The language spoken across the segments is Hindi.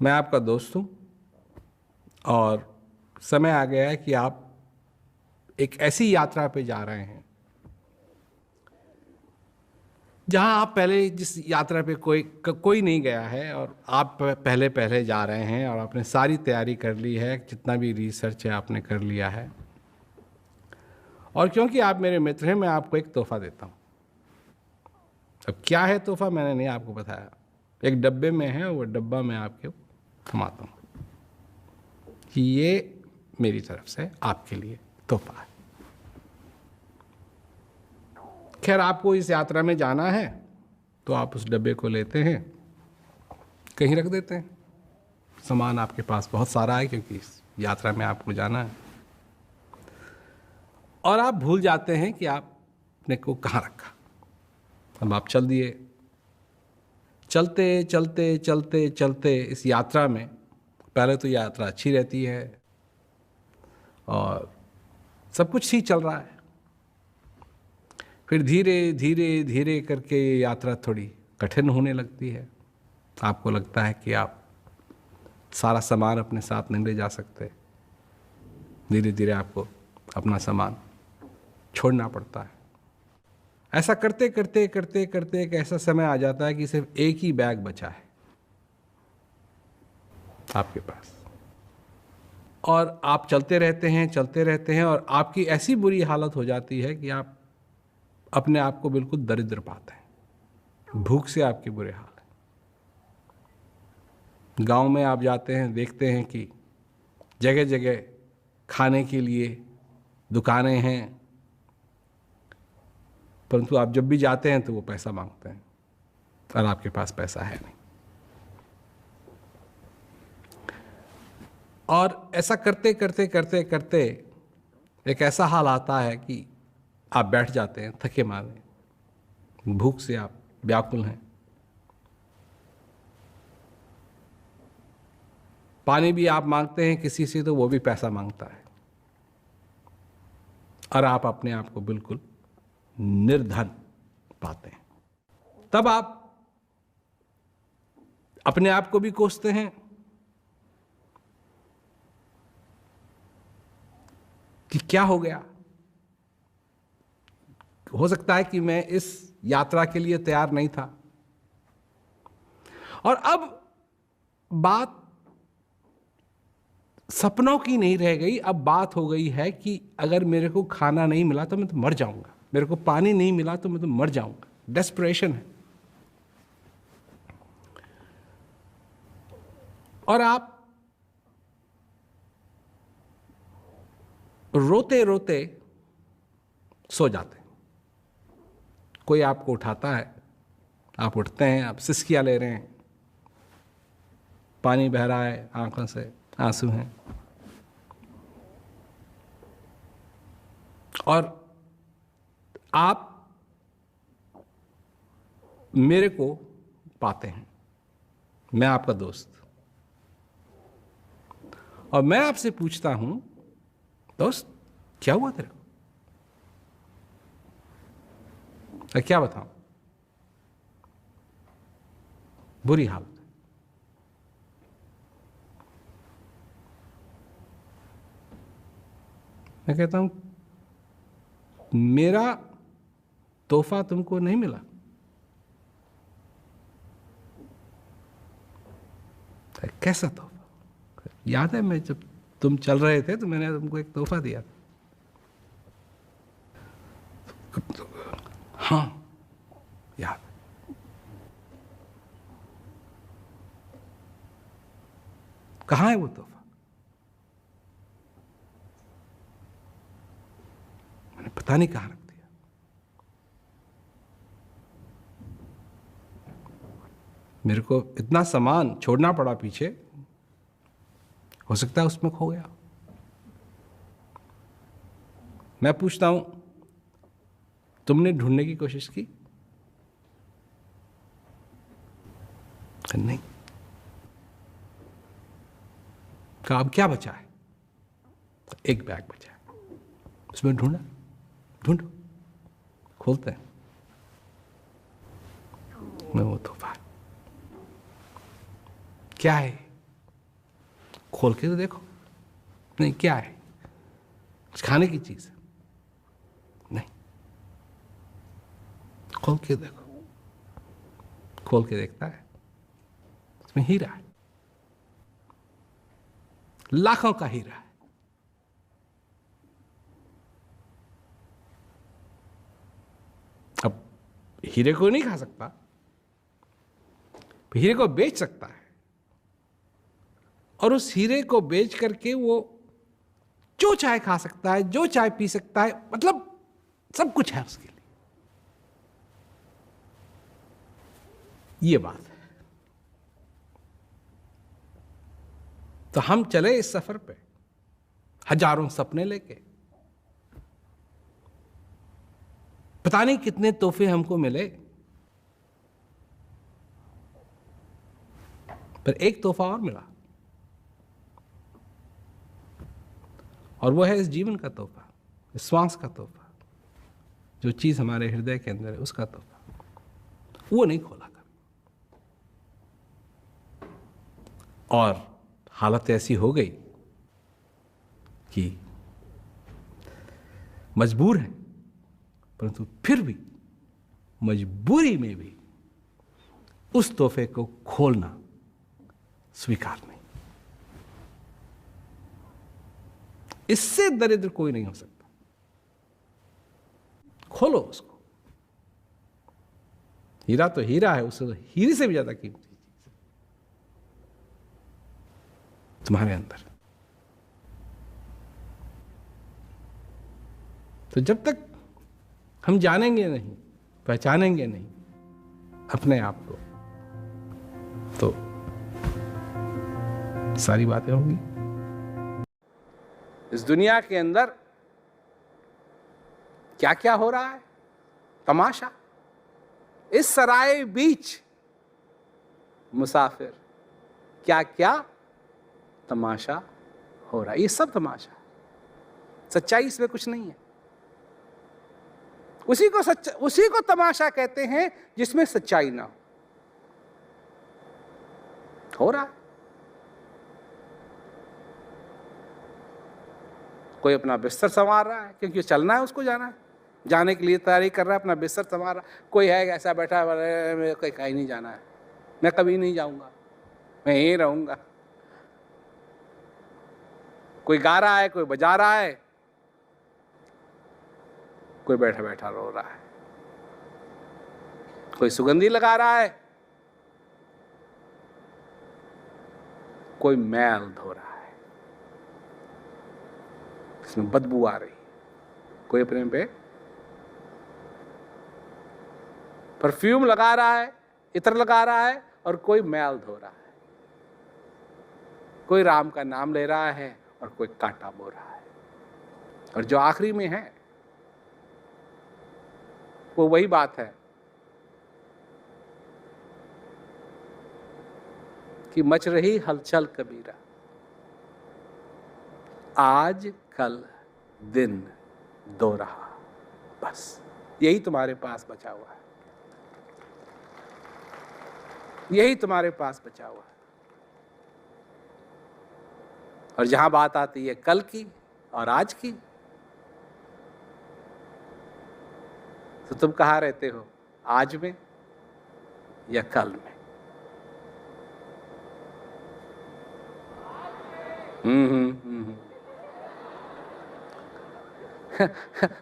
मैं आपका दोस्त हूँ और समय आ गया है कि आप एक ऐसी यात्रा पे जा रहे हैं जहां आप पहले जिस यात्रा पे कोई नहीं गया है और आप पहले पहले जा रहे हैं और आपने सारी तैयारी कर ली है, जितना भी रिसर्च है आपने कर लिया है। और क्योंकि आप मेरे मित्र हैं, मैं आपको एक तोहफा देता हूँ। अब क्या है तोहफा मैंने नहीं आपको बताया, एक डब्बे में है, वो डब्बा मैं आपके थमाता हूँ कि ये मेरी तरफ से आपके लिए तोहफा है। खैर, आपको इस यात्रा में जाना है तो आप उस डब्बे को लेते हैं, कहीं रख देते हैं। सामान आपके पास बहुत सारा है क्योंकि इस यात्रा में आपको जाना है, और आप भूल जाते हैं कि आपने को कहाँ रखा। अब आप चल दिए, चलते चलते चलते चलते इस यात्रा में पहले तो यात्रा अच्छी रहती है और सब कुछ ठीक चल रहा है। फिर धीरे धीरे धीरे करके ये यात्रा थोड़ी कठिन होने लगती है। आपको लगता है कि आप सारा सामान अपने साथ नहीं ले जा सकते। धीरे धीरे आपको अपना सामान छोड़ना पड़ता है। ऐसा करते करते करते करते एक ऐसा समय आ जाता है कि सिर्फ एक ही बैग बचा है आपके पास, और आप चलते रहते हैं और आपकी ऐसी बुरी हालत हो जाती है कि आप अपने आप को बिल्कुल दरिद्र पाते हैं। भूख से आपकी बुरे हाल है। गांव में आप जाते हैं, देखते हैं कि जगह जगह खाने के लिए दुकानें हैं, परंतु आप जब भी जाते हैं तो वो पैसा मांगते हैं और आपके पास पैसा है नहीं। और ऐसा करते करते करते करते एक ऐसा हाल आता है कि आप बैठ जाते हैं थके मारे, भूख से आप व्याकुल हैं। पानी भी आप मांगते हैं किसी से तो वो भी पैसा मांगता है, और आप अपने आप को बिल्कुल निर्धन पाते हैं। तब आप अपने आप को भी कोसते हैं कि क्या हो गया। हो सकता है कि मैं इस यात्रा के लिए तैयार नहीं था। और अब बात सपनों की नहीं रह गई, अब बात हो गई है कि अगर मेरे को खाना नहीं मिला तो मैं तो मर जाऊंगा, मेरे को पानी नहीं मिला तो मैं तो मर जाऊंगा। डेस्परेशन है। और आप रोते रोते सो जाते हैं। कोई आपको उठाता है, आप उठते हैं, आप सिसकियां ले रहे हैं, पानी बह रहा है, आंखों से आंसू हैं, और आप मेरे को पाते हैं, मैं आपका दोस्त, और मैं आपसे पूछता हूं, दोस्त क्या हुआ तेरे को? क्या बताऊं? बुरी हालत है। मैं कहता हूं मेरा तोहफा तुमको नहीं मिला। कैसा तोहफा? याद है मैं जब तुम चल रहे थे तो मैंने तुमको एक तोहफा दिया था। हाँ याद। कहाँ है वो तोहफा? मैंने पता नहीं कहाँ रख दिया। मेरे को इतना सामान छोड़ना पड़ा पीछे, हो सकता है उसमें खो गया। मैं पूछता हूं, तुमने ढूंढने की कोशिश की? नहीं। कहा अब क्या बचा है? एक बैग बचा है, उसमें ढूंढो, खोलते हैं, मैं वो तोहफा। क्या है? खोल के तो देखो, नहीं क्या है, कुछ खाने की चीज है, नहीं, खोल के देखो, खोल के देखता है, इसमें हीरा है, लाखों का हीरा है। अब हीरे को नहीं खा सकता, हीरे को बेच सकता है, और उस हीरे को बेच करके वो जो चाय खा सकता है, जो चाय पी सकता है, मतलब सब कुछ है उसके लिए। ये बात है। तो हम चले इस सफर पे हजारों सपने लेके, पता नहीं कितने तोहफे हमको मिले, पर एक तोहफा और मिला, और वो है इस जीवन का तोहफा, इस श्वास का तोहफा, जो चीज हमारे हृदय के अंदर है उसका तोहफा। वो नहीं खोला कभी। और हालत ऐसी हो गई कि मजबूर है, परंतु फिर भी मजबूरी में भी उस तोहफे को खोलना स्वीकार नहीं। इससे दरिद्र कोई नहीं हो सकता। खोलो उसको। हीरा तो हीरा है, उससे तो हीरे से भी ज्यादा कीमती चीज तुम्हारे अंदर। तो जब तक हम जानेंगे नहीं, पहचानेंगे नहीं अपने आप को, तो सारी बातें होंगी। इस दुनिया के अंदर क्या क्या हो रहा है, तमाशा। इस सराय बीच मुसाफिर, क्या क्या तमाशा हो रहा है। ये सब तमाशा, सच्चाई इसमें कुछ नहीं है। उसी को तमाशा कहते हैं जिसमें सच्चाई ना हो रहा है। कोई अपना बिस्तर संवार रहा है क्योंकि चलना है, उसको जाना है, जाने के लिए तैयारी कर रहा है, अपना बिस्तर संवार रहा है। कोई है ऐसा बैठा है, मेरे को कहीं नहीं जाना है, मैं कभी नहीं जाऊंगा, मैं यहीं रहूंगा। कोई गा रहा है, कोई बजा रहा है, कोई बैठा बैठा रो रहा है, कोई सुगंधी लगा रहा है, कोई मैल धो रहा है, इसमें बदबू आ रही, कोई अपने पे परफ्यूम लगा रहा है, इत्र लगा रहा है, और कोई मैल धो रहा है, कोई राम का नाम ले रहा है और कोई कांटा बो रहा है। और जो आखिरी में है वो वही बात है कि मच रही हलचल कबीरा, आज कल दिन दो रहा, बस यही तुम्हारे पास बचा हुआ है, यही तुम्हारे पास बचा हुआ है। और जहां बात आती है कल की और आज की, तो तुम कहाँ रहते हो, आज में या कल में?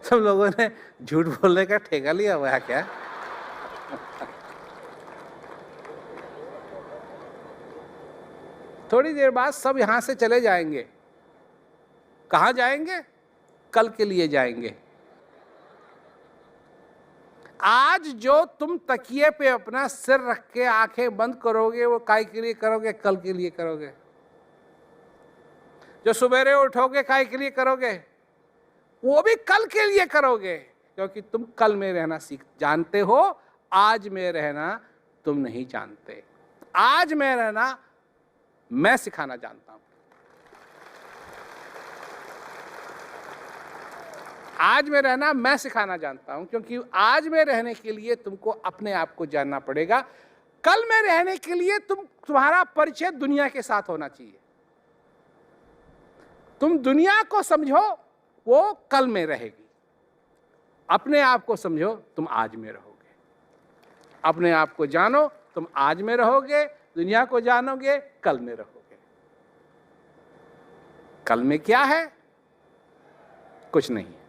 सब लोगों ने झूठ बोलने का ठेका लिया हुआ है क्या? थोड़ी देर बाद सब यहां से चले जाएंगे। कहां जाएंगे? कल के लिए जाएंगे। आज जो तुम तकिए पे अपना सिर रख के आंखें बंद करोगे, वो काय के लिए करोगे? कल के लिए करोगे। जो सवेरे उठोगे, काय के लिए करोगे? वो भी कल के लिए करोगे, क्योंकि तुम कल में रहना जानते हो, आज में रहना तुम नहीं जानते। आज में रहना मैं सिखाना जानता हूं। आज में रहना मैं सिखाना जानता हूं, क्योंकि आज में रहने के लिए तुमको अपने आप को जानना पड़ेगा। कल में रहने के लिए तुम्हारा परिचय दुनिया के साथ होना चाहिए। तुम दुनिया को समझो, वो कल में रहेगी। अपने आप को समझो, तुम आज में रहोगे। अपने आप को जानो, तुम आज में रहोगे। दुनिया को जानोगे, कल में रहोगे। कल में क्या है? कुछ नहीं है।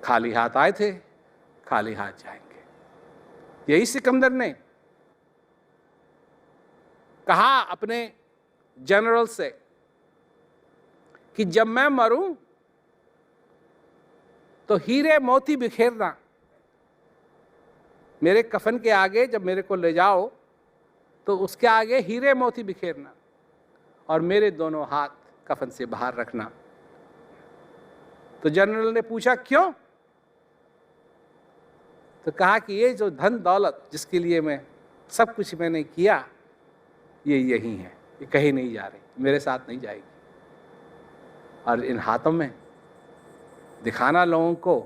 खाली हाथ आए थे, खाली हाथ जाएंगे। यही सिकंदर ने कहा अपने जनरल से कि जब मैं मरूं तो हीरे मोती बिखेरना, मेरे कफन के आगे जब मेरे को ले जाओ तो उसके आगे हीरे मोती बिखेरना, और मेरे दोनों हाथ कफन से बाहर रखना। तो जनरल ने पूछा क्यों? तो कहा कि ये जो धन दौलत जिसके लिए मैं सब कुछ मैंने किया, ये यही है, ये कहीं नहीं जा रही, मेरे साथ नहीं जाएगी। और इन हाथों में दिखाना लोगों को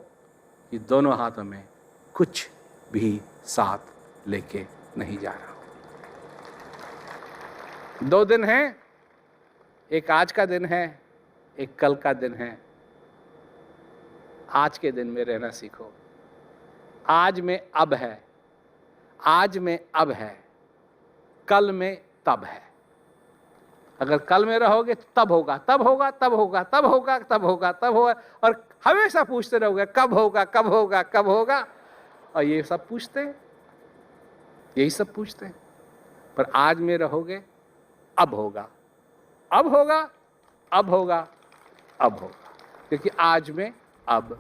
कि दोनों हाथों में कुछ भी साथ लेके नहीं जा रहा। 2 दिन हैं, एक आज का दिन है, एक कल का दिन है। आज के दिन में रहना सीखो। आज में अब है, आज में अब है, कल में तब है। अगर कल में रहोगे तब होगा, तब होगा, तब होगा, तब होगा, तब होगा, तब होगा, और हमेशा पूछते रहोगे कब होगा, कब होगा, कब होगा। और ये सब पूछते हैं, यही सब पूछते हैं। पर आज में रहोगे, अब होगा, अब होगा, अब होगा, अब होगा, क्योंकि आज में अब